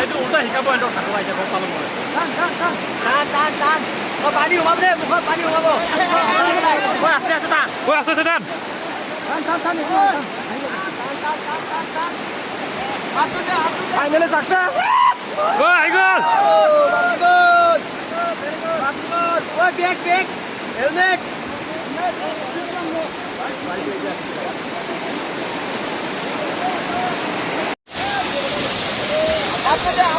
Itu udah hingga poin dok satu aja kau kalau mau. Tahan. Kau padi umap deh, bukan padi umap kau. Wah, setan. Wah, setan. Tahan. Finally success. Wah, gol. Bagus. Wah, back. Helmet. Apa dah?